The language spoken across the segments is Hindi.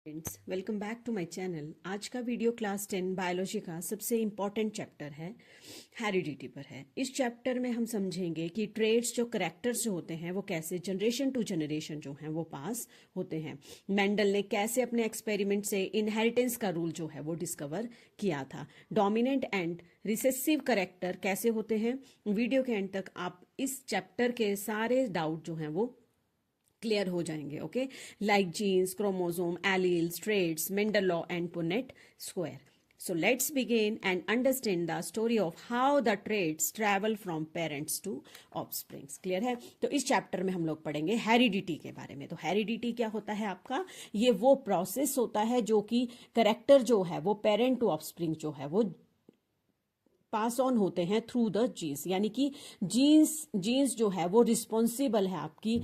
Friends, welcome back to my channel. आज का वीडियो क्लास 10 बायोलॉजी का सबसे इम्पॉर्टेंट चैप्टर है, हेरिडिटी पर है। इस चैप्टर में हम समझेंगे कि ट्रेड्स जो करेक्टर्स जो होते हैं वो कैसे जनरेशन टू जनरेशन जो हैं वो पास होते हैं। मेंडल ने कैसे अपने एक्सपेरिमेंट से इनहेरिटेंस का रूल जो है वो डिस्कवर किया था। डोमिनेंट एंड रिसेसिव करेक्टर कैसे होते हैं। वीडियो के एंड तक आप इस चैप्टर के सारे डाउट जो हैं वो क्लियर हो जाएंगे। Okay, like genes, chromosome, alleles, traits, Mendel law and Punnett square. So let's begin and understand the story of how the traits travel from parents to offsprings. Clear है? तो इस चैप्टर में हम लोग पढ़ेंगे हेरिडिटी के बारे में। तो हेरिडिटी क्या होता है आपका? ये वो प्रोसेस होता है जो कि करेक्टर जो है वो पेरेंट टू ऑफस्प्रिंग जो है वो पास ऑन होते हैं थ्रू द जीन्स। यानी कि जीन्स जो है वो रिस्पॉन्सिबल है आपकी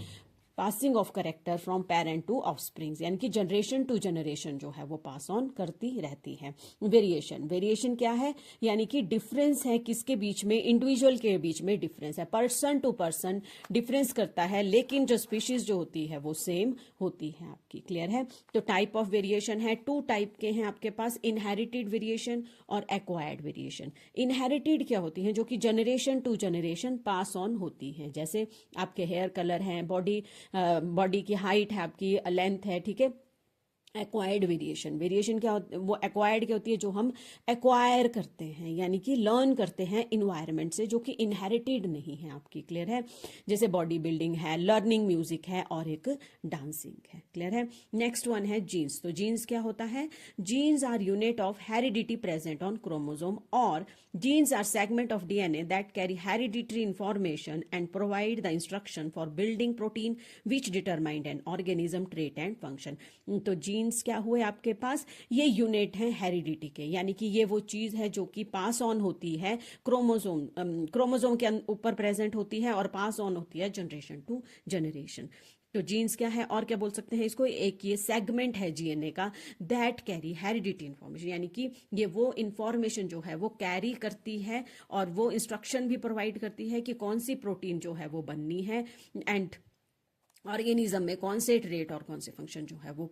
passing of character from parent to offsprings, यानी कि जनरेशन टू जनरेशन जो है वो पास ऑन करती रहती है। वेरिएशन क्या है? यानी कि डिफरेंस है किसके बीच में? इंडिविजुअल के बीच में डिफरेंस है, पर्सन टू पर्सन डिफरेंस करता है, लेकिन जो स्पीशीज जो होती है वो सेम होती है आपकी। क्लियर है? तो टाइप ऑफ वेरिएशन है, टू टाइप के हैं आपके पास, इनहेरिटेड वेरिएशन और एक्वायर्ड वेरिएशन। इनहेरिटेड क्या होती है? जो कि generation to generation pass on होती है। जैसे आपके हेयर कलर हैं, बॉडी की हाइट है, आपकी लेंथ है, ठीक है। एक्वायर्ड वेरिएशन क्या वो एक्वायर्ड क्या होती है? जो हम एक्वायर करते हैं, यानी कि लर्न करते हैं इन्वायरमेंट से, जो कि इनहेरिटेड नहीं है आपकी। क्लियर है? जैसे बॉडी बिल्डिंग है, लर्निंग म्यूजिक है और एक डांसिंग है। क्लियर है? नेक्स्ट वन है जीन्स। तो जीन्स क्या होता है? Genes are unit of heredity present on chromosome, और genes are segment of DNA that carry hereditary information and provide the instruction for building protein which determined an organism trait and function. तो जीन्स क्या हुए आपके पास? ये यूनिट है हेरिडिटी के, यानी कि ये वो चीज है जो कि पास ऑन होती है क्रोमोसोम के ऊपर प्रेजेंट होती है और पास ऑन होती है जनरेशन टू जनरेशन। तो जीन्स क्या है और क्या बोल सकते हैं इसको? एक ये सेगमेंट है जीएनए का दैट कैरी हेरिडिटी इंफॉर्मेशन, यानी कि ये वो इंफॉर्मेशन जो है वो कैरी करती है और वो इंस्ट्रक्शन भी प्रोवाइड करती है कि कौन सी प्रोटीन जो है वो बननी है एंड ऑर्गेनिज्म में कौन से ट्रेट और कौन से फंक्शन जो है वो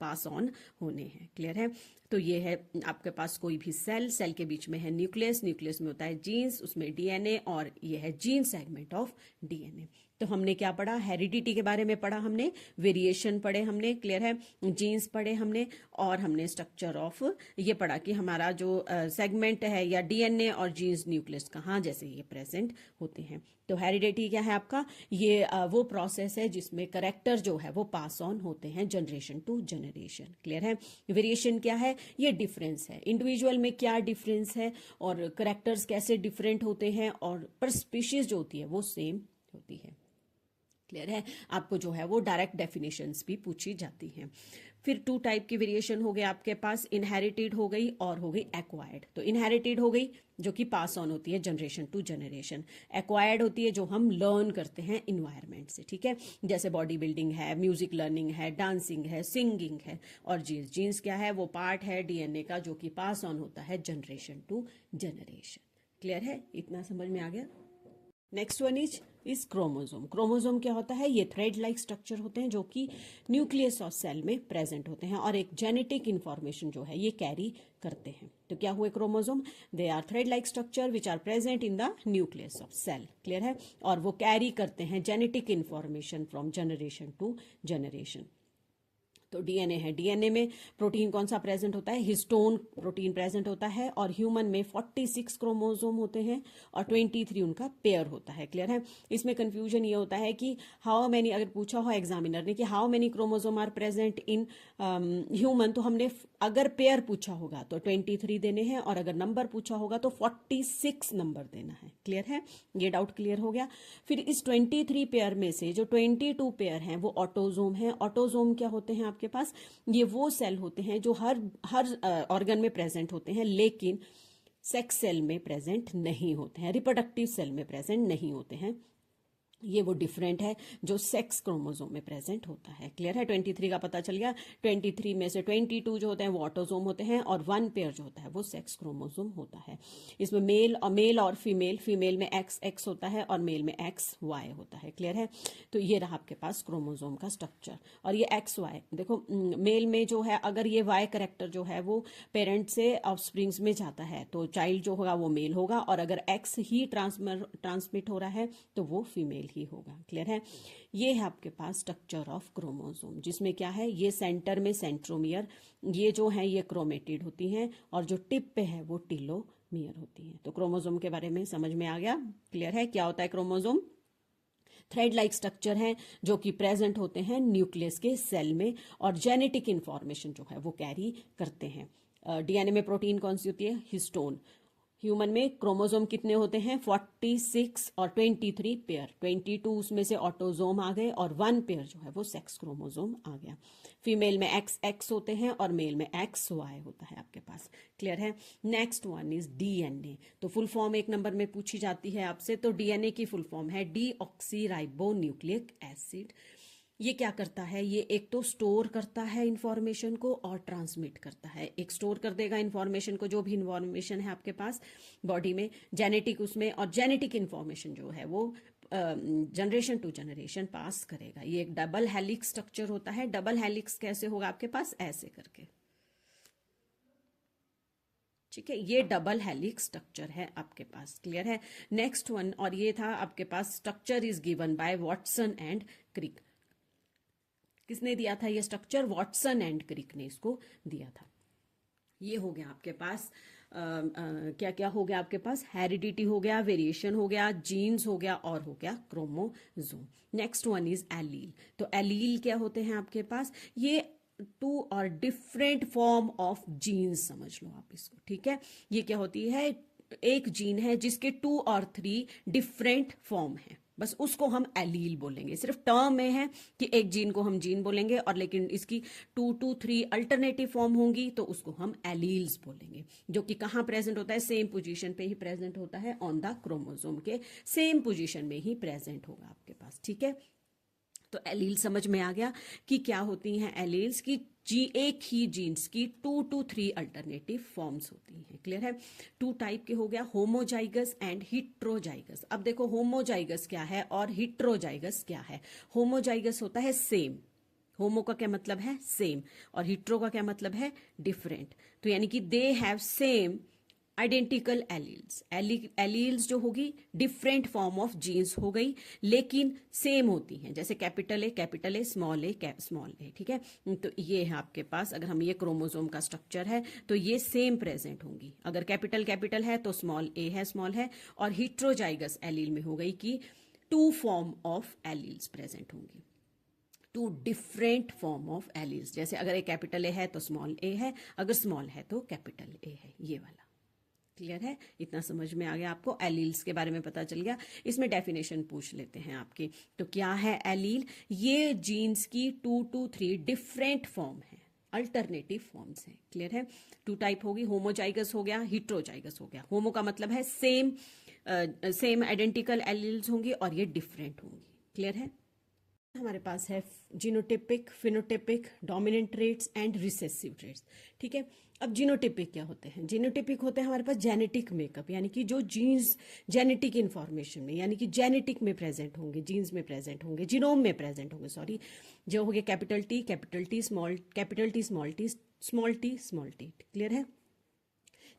पास ऑन होने हैं। क्लियर है? तो ये है आपके पास कोई भी सेल के बीच में है न्यूक्लियस में होता है जीन्स, उसमें डीएनए, और ये है जीन सेगमेंट ऑफ डीएनए। तो हमने क्या पढ़ा? हेरिडिटी के बारे में पढ़ा हमने, वेरिएशन पढ़े हमने, क्लियर है, जीन्स पढ़े हमने, और हमने स्ट्रक्चर ऑफ ये पढ़ा कि हमारा जो सेगमेंट है या डीएनए और जीन्स न्यूक्लियस कहाँ जैसे ये प्रेजेंट होते हैं। तो हेरिडिटी क्या है आपका? ये वो प्रोसेस है जिसमें करेक्टर जो है वो पास ऑन होते हैं जनरेशन टू जनरेशन। क्लियर है? वेरिएशन क्या है? ये डिफरेंस है, इंडिविजुअल में क्या डिफरेंस है और करेक्टर्स कैसे डिफरेंट होते हैं, और पर स्पीशीज जो होती है वो सेम होती है। क्लियर है? आपको जो है वो डायरेक्ट डेफिनेशंस भी पूछी जाती हैं। फिर टू टाइप की वेरिएशन हो गए आपके पास, इनहेरिटेड हो गई और हो गई एक्वायर्ड। तो इनहेरिटेड हो गई जो कि पास ऑन होती है जनरेशन टू जनरेशन, एक्वायर्ड होती है जो हम लर्न करते हैं इन्वायरमेंट से। ठीक है? जैसे बॉडी बिल्डिंग है, म्यूजिक लर्निंग है, डांसिंग है, सिंगिंग है। और जीन्स क्या है? वो पार्ट है डीएनए का जो कि पास ऑन होता है जनरेशन टू जनरेशन। क्लियर है? इतना समझ में आ गया? नेक्स्ट वन इज क्रोमोसोम क्या होता है? ये थ्रेड लाइक स्ट्रक्चर होते हैं जो कि न्यूक्लियस ऑफ सेल में प्रेजेंट होते हैं और एक जेनेटिक इंफॉर्मेशन जो है ये कैरी करते हैं। तो क्या हुए chromosome? They are thread like structure which are present in the nucleus of cell. Clear है? और वो कैरी करते हैं genetic information from generation to generation. तो डीएनए है, डीएनए में प्रोटीन कौन सा प्रेजेंट होता है? हिस्टोन प्रोटीन प्रेजेंट होता है, और ह्यूमन में 46 क्रोमोसोम होते हैं और 23 उनका पेयर होता है। क्लियर है? इसमें कंफ्यूजन ये होता है कि हाउ मेनी, अगर पूछा हो एग्जामिनर ने कि how many chromosome are present in human, तो हमने अगर पेयर पूछा होगा तो 23 देने हैं, और अगर नंबर पूछा होगा तो 46 नंबर देना है। क्लियर है? ये डाउट क्लियर हो गया? फिर इस 23 पेयर में से जो 22 पेयर हैं वो ऑटोजोम है। ऑटोजोम क्या होते हैं आपके पास? ये वो सेल होते हैं जो हर ऑर्गन में प्रेजेंट होते हैं, लेकिन सेक्स सेल में प्रेजेंट नहीं होते हैं, रिप्रोडक्टिव सेल में प्रेजेंट नहीं होते हैं। ये वो डिफरेंट है जो सेक्स क्रोमोसोम में प्रेजेंट होता है। क्लियर है? 23 का पता चल गया। 23 में से 22 जो होते हैं वो ऑटोसोम होते हैं और 1 पेयर जो होता है वो सेक्स क्रोमोसोम होता है। इसमें मेल और फीमेल में एक्स होता है और मेल में एक्स वाई होता है। क्लियर है? तो ये रहा आपके पास क्रोमोसोम का स्ट्रक्चर। और ये एक्स वाई देखो, मेल में जो है अगर ये वाई करेक्टर जो है वो पेरेंट से ऑफस्प्रिंग्स में जाता है तो चाइल्ड जो होगा वो मेल होगा, और अगर एक्स ही ट्रांसमिट हो रहा है तो वो फीमेल ही होगा। क्लियर है? ये है आपके पास स्ट्रक्चर ऑफ क्रोमोसोम, जिसमें क्या है, ये सेंटर में सेंट्रोमियर, ये जो है ये क्रोमेटिड होती हैं, और जो टिप पे है वो टीलोमियर होती हैं। तो क्रोमोसोम के बारे में समझ में आ गया? क्लियर है? क्या होता है क्रोमोसोम? थ्रेड लाइक स्ट्रक्चर हैं जो कि प्रेजेंट होते हैं न्यूक्लियस के सेल में, और जेनेटिक इंफॉर्मेशन जो है वो कैरी करते हैं। डीएनए में प्रोटीन कौन सी होती है? हिस्टोन। ह्यूमन में क्रोमोसोम कितने होते हैं? 46 और 23 पेयर। 22 उसमें से ऑटोसोम आ गए और 1 पेयर जो है वो सेक्स क्रोमोसोम आ गया। फीमेल में एक्स होते हैं और मेल में एक्स वाई होता है आपके पास। क्लियर है? Next one is DNA. तो फुल फॉर्म 1 नंबर में पूछी जाती है आपसे, तो डीएनए की फुल फॉर्म है डीऑक्सी राइबो न्यूक्लिक एसिड। ये क्या करता है? ये एक तो स्टोर करता है इंफॉर्मेशन को और ट्रांसमिट करता है। एक स्टोर कर देगा इंफॉर्मेशन को, जो भी इंफॉर्मेशन है आपके पास बॉडी में, जेनेटिक उसमें, और जेनेटिक इंफॉर्मेशन जो है वो जनरेशन टू जनरेशन पास करेगा। ये एक डबल हेलिक्स स्ट्रक्चर होता है। डबल हेलिक्स कैसे होगा आपके पास? ऐसे करके। ठीक है, ये डबल हेलिक्स स्ट्रक्चर है आपके पास। क्लियर है? नेक्स्ट वन, और ये था आपके पास structure is given by Watson and Crick. किसने दिया था ये स्ट्रक्चर? वॉटसन एंड क्रिक ने इसको दिया था। ये हो गया आपके पास क्या क्या हो गया आपके पास? हेरिडिटी हो गया, वेरिएशन हो गया, जीन्स हो गया, और हो गया chromosome. Next one is allele. तो एलील क्या होते हैं आपके पास? ये 2 और डिफरेंट फॉर्म ऑफ जीन्स समझ लो आप इसको। ठीक है? ये क्या होती है? एक जीन है जिसके 2 और 3 डिफरेंट फॉर्म है, बस उसको हम एलील बोलेंगे। सिर्फ टर्म में है कि एक जीन को हम जीन बोलेंगे, और लेकिन इसकी 2 to 3 अल्टरनेटिव फॉर्म होंगी तो उसको हम एलील्स बोलेंगे। जो कि कहाँ प्रेजेंट होता है? सेम पोजीशन पे ही प्रेजेंट होता है, ऑन द क्रोमोसोम के सेम पोजीशन में ही प्रेजेंट होगा आपके पास। ठीक है? तो एलील समझ में आ गया कि क्या होती हैं एलील्स की। एक ही जीन्स की 2 to 3 अल्टरनेटिव फॉर्म्स होती हैं। क्लियर है? 2 टाइप के हो गया, होमोजाइगस एंड हिट्रोजाइगस। अब देखो होमोजाइगस क्या है और हिट्रोजाइगस क्या है। होमोजाइगस होता है सेम, होमो का क्या मतलब है? सेम, और हिट्रो का क्या मतलब है? डिफरेंट। तो यानी कि they have same identical alleles. Alleles जो होगी डिफरेंट फॉर्म ऑफ जीन्स हो गई, लेकिन सेम होती हैं। जैसे कैपिटल ए स्मॉल ए। ठीक है? तो ये है आपके पास, अगर हम ये क्रोमोसोम का स्ट्रक्चर है तो ये सेम प्रेजेंट होंगी। अगर कैपिटल है तो स्मॉल है। और हिट्रोजाइगस एलील में हो गई कि 2 फॉर्म ऑफ एलील्स प्रेजेंट होंगी, 2 डिफरेंट फॉर्म ऑफ एलील्स। जैसे अगर ए कैपिटल ए है तो स्मॉल ए है, अगर स्मॉल है तो कैपिटल ए है, ये वाला। क्लियर है? इतना समझ में आ गया आपको? एलील्स के बारे में पता चल गया। इसमें डेफिनेशन पूछ लेते हैं आपकी। तो क्या है एलील? ये जीन्स की 2 to 3 डिफरेंट फॉर्म है, अल्टरनेटिव फॉर्म्स हैं। क्लियर है? 2 टाइप होगी, होमोजाइगस हो गया, हिट्रोजाइगस हो गया। होमो का मतलब है सेम आइडेंटिकल एलील्स होंगी, और ये डिफरेंट होंगी। क्लियर है? हमारे पास है genotypic, phenotypic, dominant traits and recessive traits. ठीक है? अब जीनोटिपिक क्या होते हैं? जीनोटिपिक होते हैं हमारे पास जेनेटिक मेकअप, यानी कि जो जीन्स जेनेटिक इंफॉर्मेशन में, यानी कि जेनेटिक में प्रेजेंट होंगे, जीन्स में प्रेजेंट होंगे, जीनोम में प्रेजेंट होंगे, सॉरी। जो हो गया capital T small T. Clear है?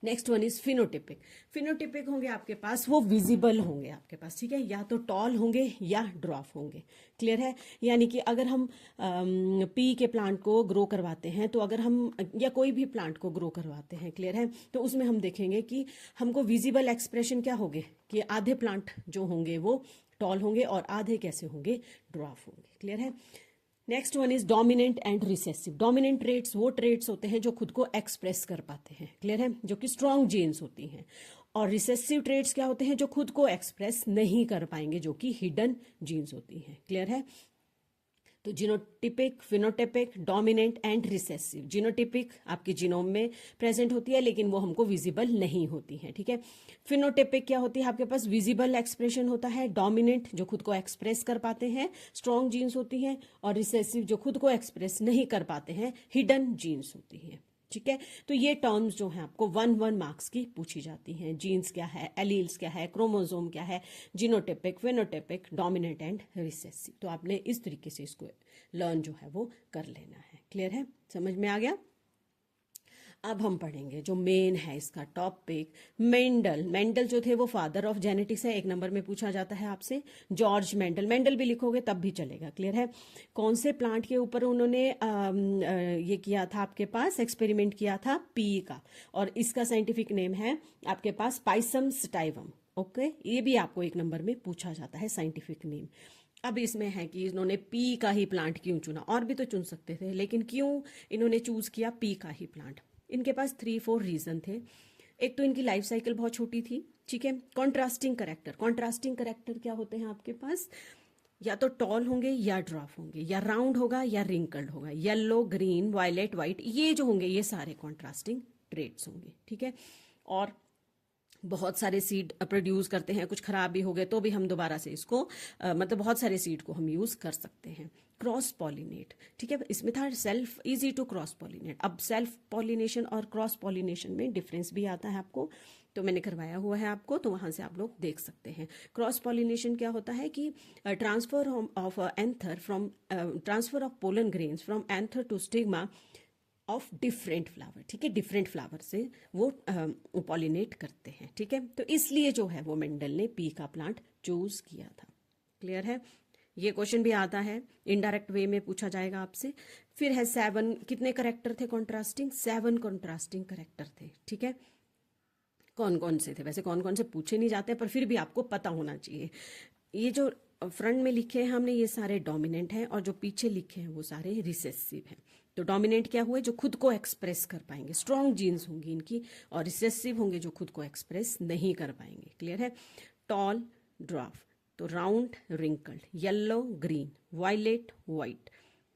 Next one is phenotypic. Phenotypic होंगे आपके पास, वो विजिबल होंगे आपके पास। ठीक है? या तो टॉल होंगे या ड्वार्फ होंगे। क्लियर है? यानी कि अगर हम पी के प्लांट को ग्रो करवाते हैं, तो अगर हम या कोई भी प्लांट को ग्रो करवाते हैं, क्लियर है, तो उसमें हम देखेंगे कि हमको विजिबल एक्सप्रेशन क्या होंगे, कि आधे प्लांट जो होंगे वो टॉल होंगे और आधे कैसे होंगे? ड्वार्फ होंगे। क्लियर है? Next one is dominant and recessive. Dominant traits वो ट्रेट्स होते हैं जो खुद को एक्सप्रेस कर पाते हैं। क्लियर है? जो कि स्ट्रॉन्ग जीन्स होती हैं। और रिसेसिव ट्रेट्स क्या होते हैं? जो खुद को एक्सप्रेस नहीं कर पाएंगे, जो कि हिडन जीन्स होती हैं। क्लियर है? तो genotypic, phenotypic, dominant and recessive. Genotypic आपके जीनोम में प्रेजेंट होती है लेकिन वो हमको विजिबल नहीं होती है, ठीक है। फिनोटिपिक क्या होती है, आपके पास विजिबल एक्सप्रेशन होता है। डोमिनेंट जो खुद को एक्सप्रेस कर पाते हैं, स्ट्रॉन्ग जीन्स होती हैं। और रिसेसिव जो खुद को एक्सप्रेस नहीं कर पाते हैं, हिडन जीन्स होती है, ठीक है। तो ये टर्म्स जो हैं आपको 1-1 मार्क्स की पूछी जाती हैं। जीन्स क्या है, एलील्स क्या है, क्रोमोसोम क्या है, genotypic, phenotypic, dominant and recessive. तो आपने इस तरीके से इसको लर्न जो है वो कर लेना है। क्लियर है, समझ में आ गया। अब हम पढ़ेंगे जो मेन है इसका टॉपिक, मेंडल। मेंडल जो थे वो फादर ऑफ जेनेटिक्स है, 1 नंबर में पूछा जाता है आपसे। जॉर्ज मेंडल, मेंडल भी लिखोगे तब भी चलेगा। क्लियर है। कौन से प्लांट के ऊपर उन्होंने ये किया था, आपके पास एक्सपेरिमेंट किया था, पी का। और इसका साइंटिफिक नेम है आपके पास पाइसम स्टाइवम। ओके, ये भी आपको 1 नंबर में पूछा जाता है साइंटिफिक नेम। अब इसमें है कि इन्होंने पी का ही प्लांट क्यों चुना, और भी तो चुन सकते थे लेकिन क्यों इन्होंने चूज किया पी का ही प्लांट। इनके पास 3-4 रीजन थे। एक तो इनकी लाइफ साइकिल बहुत छोटी थी, ठीक है। कॉन्ट्रास्टिंग करेक्टर, कॉन्ट्रास्टिंग करेक्टर क्या होते हैं आपके पास, या तो टॉल होंगे या ड्राफ होंगे, या राउंड होगा या रिंकल्ड होगा, येलो, ग्रीन, वायलेट, व्हाइट, ये जो होंगे ये सारे कॉन्ट्रास्टिंग ट्रेट्स होंगे, ठीक है। और बहुत सारे सीड प्रोड्यूस करते हैं, कुछ खराब भी हो गए तो भी हम दोबारा से इसको मतलब बहुत सारे सीड को हम यूज कर सकते हैं। क्रॉस पॉलिनेट, ठीक है। इसमें था self, easy to cross pollinate. अब सेल्फ पॉलिनेशन और क्रॉस पॉलिनेशन में डिफरेंस भी आता है आपको, तो मैंने करवाया हुआ है आपको, तो वहां से आप लोग देख सकते हैं। क्रॉस पॉलिनेशन क्या होता है कि transfer of anther from, transfer of pollen grains from anther to stigma of different flower, ठीक है। डिफरेंट फ्लावर से वो पॉलिनेट करते हैं, ठीक है। तो इसलिए जो है वो मेंडल ने पी का प्लांट चूज किया था। क्लियर है। ये क्वेश्चन भी आता है, इनडायरेक्ट वे में पूछा जाएगा आपसे। फिर है 7, कितने करेक्टर थे कॉन्ट्रास्टिंग, 7 कॉन्ट्रास्टिंग करेक्टर थे, ठीक है। कौन कौन से थे, वैसे कौन कौन से पूछे नहीं जाते पर फिर भी आपको पता होना चाहिए। ये जो फ्रंट में लिखे हैं हमने ये सारे डोमिनेंट हैं, और जो पीछे लिखे हैं वो सारे रिसेसिव हैं। तो डोमिनेंट क्या हुए, जो खुद को एक्सप्रेस कर पाएंगे, स्ट्रॉन्ग जीन्स होंगी इनकी। और रिसेसिव होंगे जो खुद को एक्सप्रेस नहीं कर पाएंगे। क्लियर है। टॉल, ड्वार्फ, तो round, wrinkled, yellow, green, violet, white,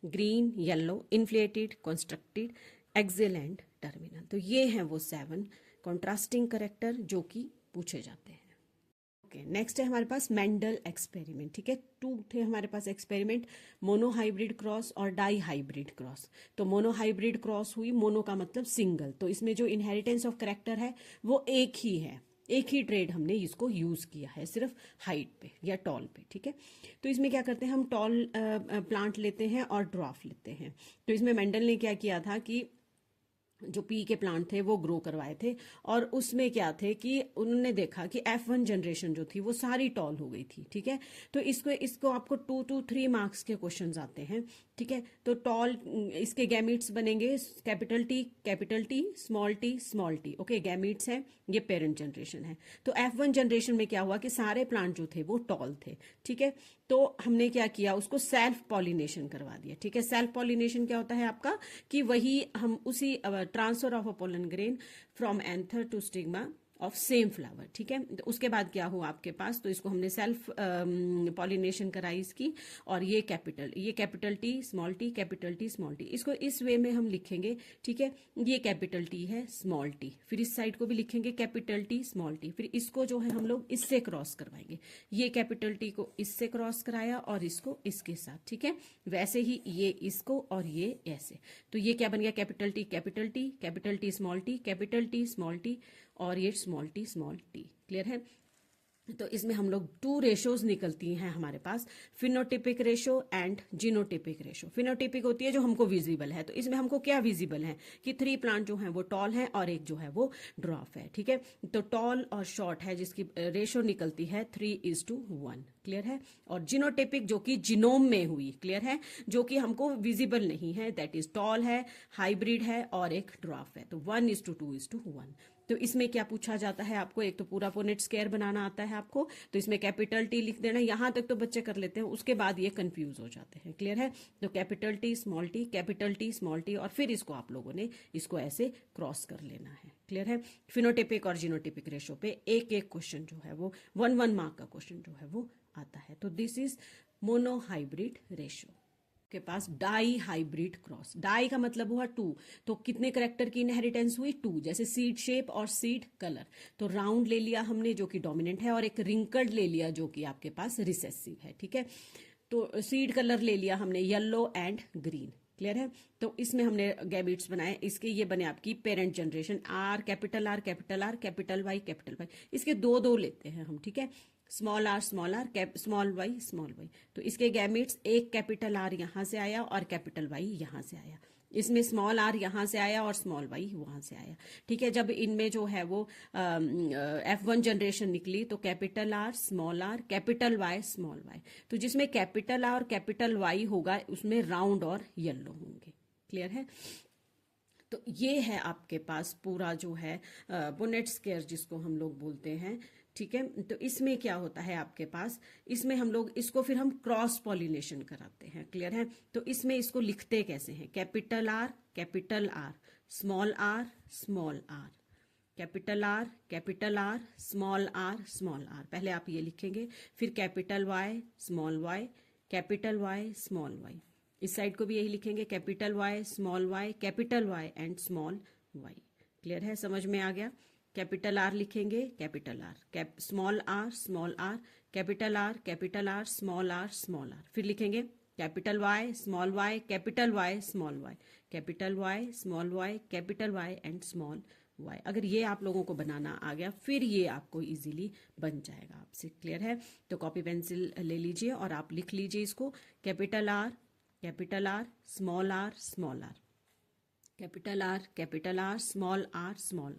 green, yellow, inflated, constricted, axial and terminal. तो ये हैं वो 7 कॉन्ट्रास्टिंग करेक्टर जो कि पूछे जाते हैं। ओके, नेक्स्ट है हमारे पास मेंडल एक्सपेरिमेंट, ठीक है। 2 थे हमारे पास एक्सपेरिमेंट, मोनो हाइब्रिड क्रॉस और डाई हाइब्रिड क्रॉस। तो मोनो हाइब्रिड क्रॉस हुई, मोनो का मतलब सिंगल, तो इसमें जो इनहेरिटेंस ऑफ करेक्टर है वो एक ही है, एक ही ट्रेड हमने इसको यूज किया है सिर्फ हाइट पे या टॉल पे, ठीक है। तो इसमें क्या करते हैं हम, टॉल प्लांट लेते हैं और ड्वार्फ लेते हैं। तो इसमें मेंडल ने क्या किया था कि जो पी के प्लांट थे वो ग्रो करवाए थे, और उसमें क्या थे कि उन्होंने देखा कि F1 जनरेशन जो थी वो सारी टॉल हो गई थी, ठीक है। तो इसको आपको 2 to 3 मार्क्स के क्वेश्चंस आते हैं, ठीक है। तो टॉल, इसके गैमीट्स बनेंगे capital T, small T, okay. Gametes हैं, ये पेरेंट जनरेशन है। तो F1 जनरेशन में क्या हुआ कि सारे प्लांट जो थे वो टॉल थे, ठीक है। तो हमने क्या किया, उसको सेल्फ पॉलिनेशन करवा दिया, ठीक है। सेल्फ पॉलिनेशन क्या होता है आपका कि वही हम उसी transfer of a pollen grain from anther to stigma of same flower, ठीक है। तो उसके बाद क्या हुआ आपके पास, तो इसको हमने सेल्फ पॉलिनेशन कराई इसकी, और ये capital T, small T, capital T, small T, इसको इस वे में हम लिखेंगे, ठीक है। ये कैपिटल टी है, स्मॉल टी, फिर इस साइड को भी लिखेंगे कैपिटल टी, स्मॉल टी, फिर इसको जो है हम लोग इससे क्रॉस करवाएंगे। ये कैपिटल टी को इससे क्रॉस कराया और इसको इसके साथ, ठीक है। वैसे ही ये इसको और ये ऐसे, तो ये क्या बन गया, capital T, capital T, capital T, small T, capital T, small T, और ये small T, small T. Clear है। तो इसमें हम लोग 2 रेशोज निकलती हैं हमारे पास, phenotypic ratio and genotypic ratio. Phenotypic होती है जो हमको विजिबल है, तो इसमें हमको क्या विजिबल है कि 3 प्लांट जो हैं वो टॉल हैं और एक जो है वो ड्वार्फ है, ठीक है। तो टॉल और शॉर्ट है जिसकी रेशो निकलती है 3:1। क्लियर है। और जीनोटिपिक जो कि जीनोम में हुई, क्लियर है, जो कि हमको विजिबल नहीं है, दैट इज टॉल है, हाइब्रिड है और एक ड्वार्फ है, तो 1:2:1। तो इसमें क्या पूछा जाता है आपको, एक तो पूरा पुनेट स्क्वायर बनाना आता है आपको, तो इसमें कैपिटल टी लिख देना, यहां तक तो बच्चे कर लेते हैं, उसके बाद ये कंफ्यूज हो जाते हैं। क्लियर है। तो capital T, small T, capital T, small T, और फिर इसको आप लोगों ने इसको ऐसे क्रॉस कर लेना है। क्लियर है। फिनोटिपिक और जीनोटिपिक रेशो पे एक एक क्वेश्चन जो है वो 1-1 मार्क का क्वेश्चन जो है वो आता है। तो this is mono hybrid ratio. के पास डाई हाइब्रिड क्रॉस। डाई का मतलब हुआ टू, तो कितने करेक्टर की इनहेरिटेंस हुई? टू। जैसे सीड शेप और सीड कलर, तो राउंड ले लिया हमने जो कि डोमिनेंट है, और एक रिंकल्ड ले लिया जो कि आपके पास रिसेसिव है। ठीक है, तो सीड कलर ले लिया हमने येलो एंड ग्रीन। क्लियर है? तो इसमें हमने गैबिट्स बनाए, इसके ये बने आपकी parent generation, R capital R capital R capital Y capital Y. इसके दो दो लेते हैं हम। ठीक है, small R small Y small Y. तो इसके गैमिट्स, एक कैपिटल आर यहां से आया और कैपिटल वाई यहां से आया। इसमें स्मॉल आर यहां से आया और स्मॉल वाई वहां से आया। ठीक है, जब इनमें जो है वो F1 जनरेशन निकली तो capital R capital Y small Y. तो जिसमें कैपिटल आर और कैपिटल वाई होगा उसमें राउंड और येलो होंगे। क्लियर है? तो ये है आपके पास पूरा जो है पुनेट स्क्वायर जिसको हम लोग बोलते हैं। ठीक है, तो इसमें क्या होता है आपके पास, इसमें हम लोग इसको फिर हम क्रॉस पॉलिनेशन कराते हैं। क्लियर है? तो इसमें इसको लिखते कैसे हैं? Capital R small R small R, capital R small R. पहले आप ये लिखेंगे, फिर capital Y small Y, capital Y small Y. इस साइड को भी यही लिखेंगे, capital Y small Y, capital Y and small Y. Clear है? समझ में आ गया? कैपिटल आर लिखेंगे, capital R small R capital R small R. फिर लिखेंगे capital Y small Y capital Y small Y, capital Y small Y capital Y and small Y. अगर ये आप लोगों को बनाना आ गया फिर ये आपको इजीली बन जाएगा आपसे। क्लियर है? तो कॉपी पेंसिल ले लीजिए और आप लिख लीजिए इसको, capital R small R small R, capital R small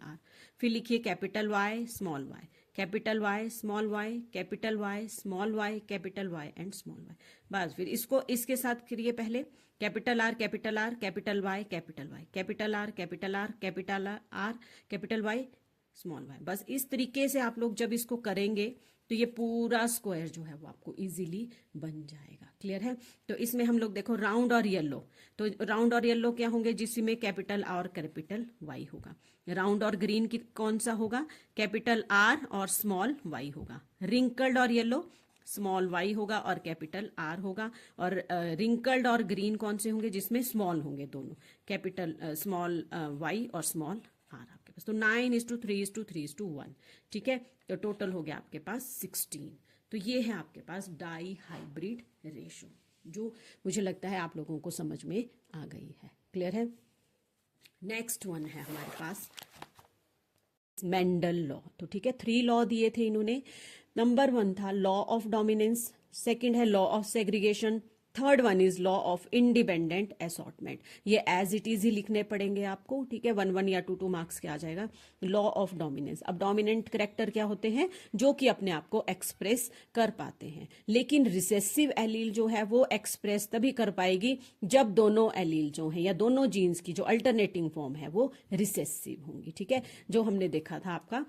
R. फिर लिखिए capital Y small Y, capital Y small Y, capital Y small Y, capital Y and small Y. बस फिर इसको इसके साथ करिए, पहले capital R capital Y capital Y, capital R capital Y small Y. बस इस तरीके से आप लोग जब इसको करेंगे तो ये पूरा स्क्वायर जो है वो आपको इजीली बन जाएगा। क्लियर है? तो इसमें हम लोग देखो राउंड और येलो, तो राउंड और येलो क्या होंगे? जिसमें कैपिटल आर और कैपिटल वाई होगा। राउंड और ग्रीन की कौन सा होगा? कैपिटल आर और स्मॉल वाई होगा। रिंकल्ड और येलो स्मॉल वाई होगा और कैपिटल आर होगा। और रिंकल्ड और ग्रीन कौन से होंगे? जिसमें स्मॉल होंगे दोनों, कैपिटल स्मॉल वाई और स्मॉल आर आपके पास। तो 9:3:3:1। ठीक है, तो टोटल हो गया आपके पास 16। तो ये है आपके पास डाई हाइब्रिड रेशो, जो मुझे लगता है आप लोगों को समझ में आ गई है। क्लियर है? नेक्स्ट वन है हमारे पास मेंडल लॉ। तो ठीक है, 3 लॉ दिए थे इन्होंने। नंबर 1 था लॉ ऑफ डोमिनेंस, सेकंड है law of segregation, third one is law of independent assortment. ये एज इट इज ही लिखने पड़ेंगे आपको। ठीक है, 1 या 2 मार्क्स के आ जाएगा। लॉ ऑफ डोमिनेंस, अब डोमिनेंट करेक्टर क्या होते हैं? जो कि अपने आप को एक्सप्रेस कर पाते हैं, लेकिन रिसेसिव एलील जो है वो एक्सप्रेस तभी कर पाएगी जब दोनों एलील जो है या दोनों जीन्स की जो अल्टरनेटिंग फॉर्म है वो रिसेसिव होंगी। ठीक है, जो हमने देखा था आपका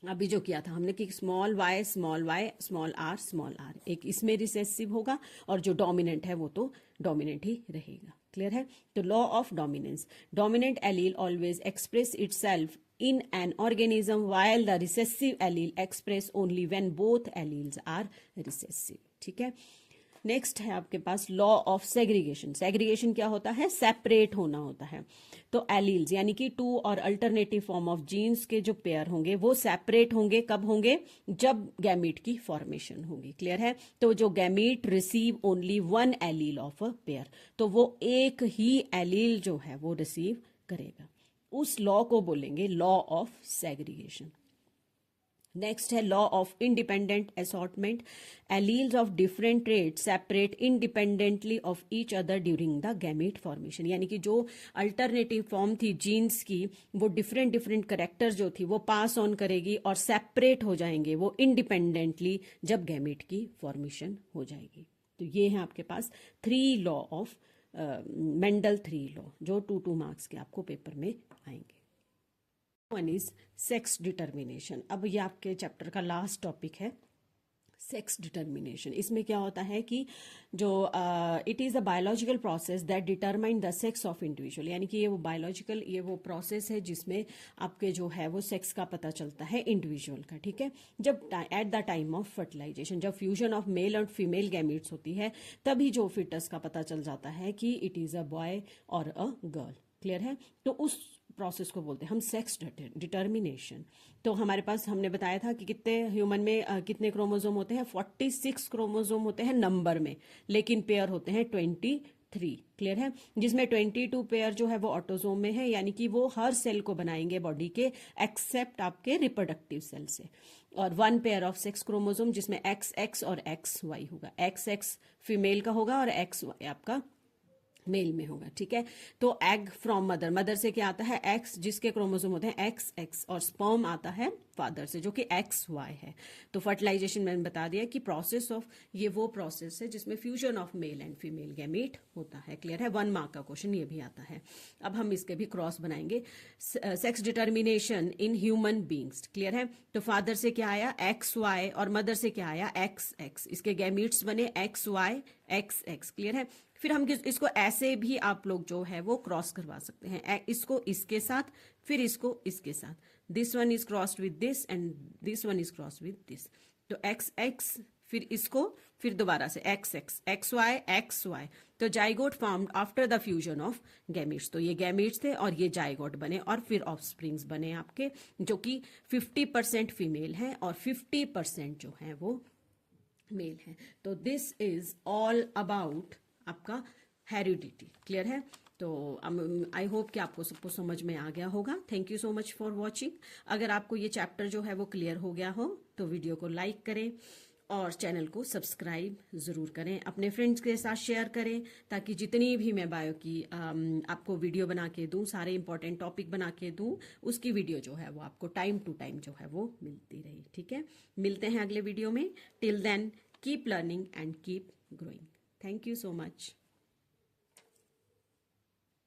अभी जो किया था हमने कि स्मॉल वाई स्मॉल आर, एक इसमें रिसेसिव होगा और जो डोमिनेंट है वो तो डोमिनेंट ही रहेगा। क्लियर है? तो law of dominance, dominant allele always express itself in an organism while the recessive allele express only when both alleles are recessive. ठीक है, नेक्स्ट है आपके पास लॉ ऑफ सेग्रीगेशन। सेग्रीगेशन क्या होता है? सेपरेट होना होता है। तो एलील्स यानी कि 2 और अल्टरनेटिव फॉर्म ऑफ जीन्स के जो पेयर होंगे वो सेपरेट होंगे। कब होंगे? जब गैमीट की फॉर्मेशन होगी। क्लियर है? तो जो gamete receive only 1 allele of a pair, तो वो एक ही एलील जो है वो रिसीव करेगा। उस लॉ को बोलेंगे लॉ ऑफ सेग्रीगेशन। नेक्स्ट है law of independent assortment. Alleles of different trait separate independently of each other during the gamete formation. यानी कि जो अल्टरनेटिव फॉर्म थी जीन्स की वो डिफरेंट डिफरेंट करेक्टर जो थी वो पास ऑन करेगी और सेपरेट हो जाएंगे वो इंडिपेंडेंटली जब गैमीट की फॉर्मेशन हो जाएगी। तो ये है आपके पास 3 लॉ ऑफ मेंडल 3 लॉ जो 2 मार्क्स के आपको पेपर में आएंगे। One is sex determination. अब ये आपके चैप्टर का लास्ट टॉपिक है, सेक्स डिटर्मिनेशन, इसमें क्या होता है कि जो it is a biological process that determine the sex of individual, यानी कि ये वो बायोलॉजिकल ये वो प्रोसेस है जिसमें आपके जो है वो सेक्स का पता चलता है इंडिविजुअल का, ठीक है। जब at the time of fertilization, जब फ्यूजन ऑफ मेल और फीमेल गैमीट्स होती है, तभी जो फिटस का पता चल जाता है कि इट इज़ अ बॉय और अ गर्ल। क्लियर है? तो उस प्रोसेस को बोलते हैं हम सेक्स डिटर्मिनेशन। तो हमारे पास हमने बताया था कि कितने ह्यूमन में कितने क्रोमोजोम होते हैं, 46 क्रोमोजोम होते हैं नंबर में, लेकिन पेयर होते हैं 23। क्लियर है? जिसमें 22 पेयर जो है वो ऑटोजोम में है, यानी कि वो हर सेल को बनाएंगे बॉडी के एक्सेप्ट आपके रिप्रोडक्टिव सेल से। और 1 पेयर ऑफ सेक्स क्रोमोजोम जिसमें XX और XY होगा, XX फीमेल का होगा और XY आपका मेल में होगा, ठीक है। तो एग फ्रॉम मदर, मदर से क्या आता है एक्स, जिसके क्रोमोसोम होते हैं XX, और स्पर्म आता है फादर से जो कि XY है। तो फर्टिलाइजेशन मैंने बता दिया कि प्रोसेस ऑफ, ये वो प्रोसेस है जिसमें fusion of male and female gamete होता है। क्लियर है? 1 मार्क का क्वेश्चन ये भी आता है। अब हम इसके भी क्रॉस बनाएंगे। Sex determination in human beings. Clear है? तो फादर से क्या आया XY और मदर से क्या आया XX, इसके गैमीट्स बने XY XX। क्लियर है? फिर हम इसको ऐसे भी आप लोग जो है वो क्रॉस करवा सकते हैं, इसको इसके साथ, फिर इसको इसके साथ, this one is crossed with this and this one is crossed with this. तो XX, फिर इसको, फिर दोबारा से XX, XY XY। तो zygote formed after the fusion of gametes. तो ये गैमीट्स थे और ये जाइगोट बने और फिर ऑफस्प्रिंग्स बने आपके, जो कि 50% फीमेल है और 50% जो है वो मेल है। तो दिस इज ऑल अबाउट आपका हेरिडिटी। क्लियर है? तो आई होप कि आपको सबको समझ में आ गया होगा। Thank you so much for watching. अगर आपको ये चैप्टर जो है वो क्लियर हो गया हो तो वीडियो को लाइक करें और चैनल को सब्सक्राइब ज़रूर करें, अपने फ्रेंड्स के साथ शेयर करें, ताकि जितनी भी मैं बायो की आपको वीडियो बना के दूं, सारे इंपॉर्टेंट टॉपिक बना के दूं, उसकी वीडियो जो है वो आपको टाइम टू टाइम जो है वो मिलती रही। ठीक है? मिलते हैं अगले वीडियो में। Till then keep learning and keep growing. Thank you so much.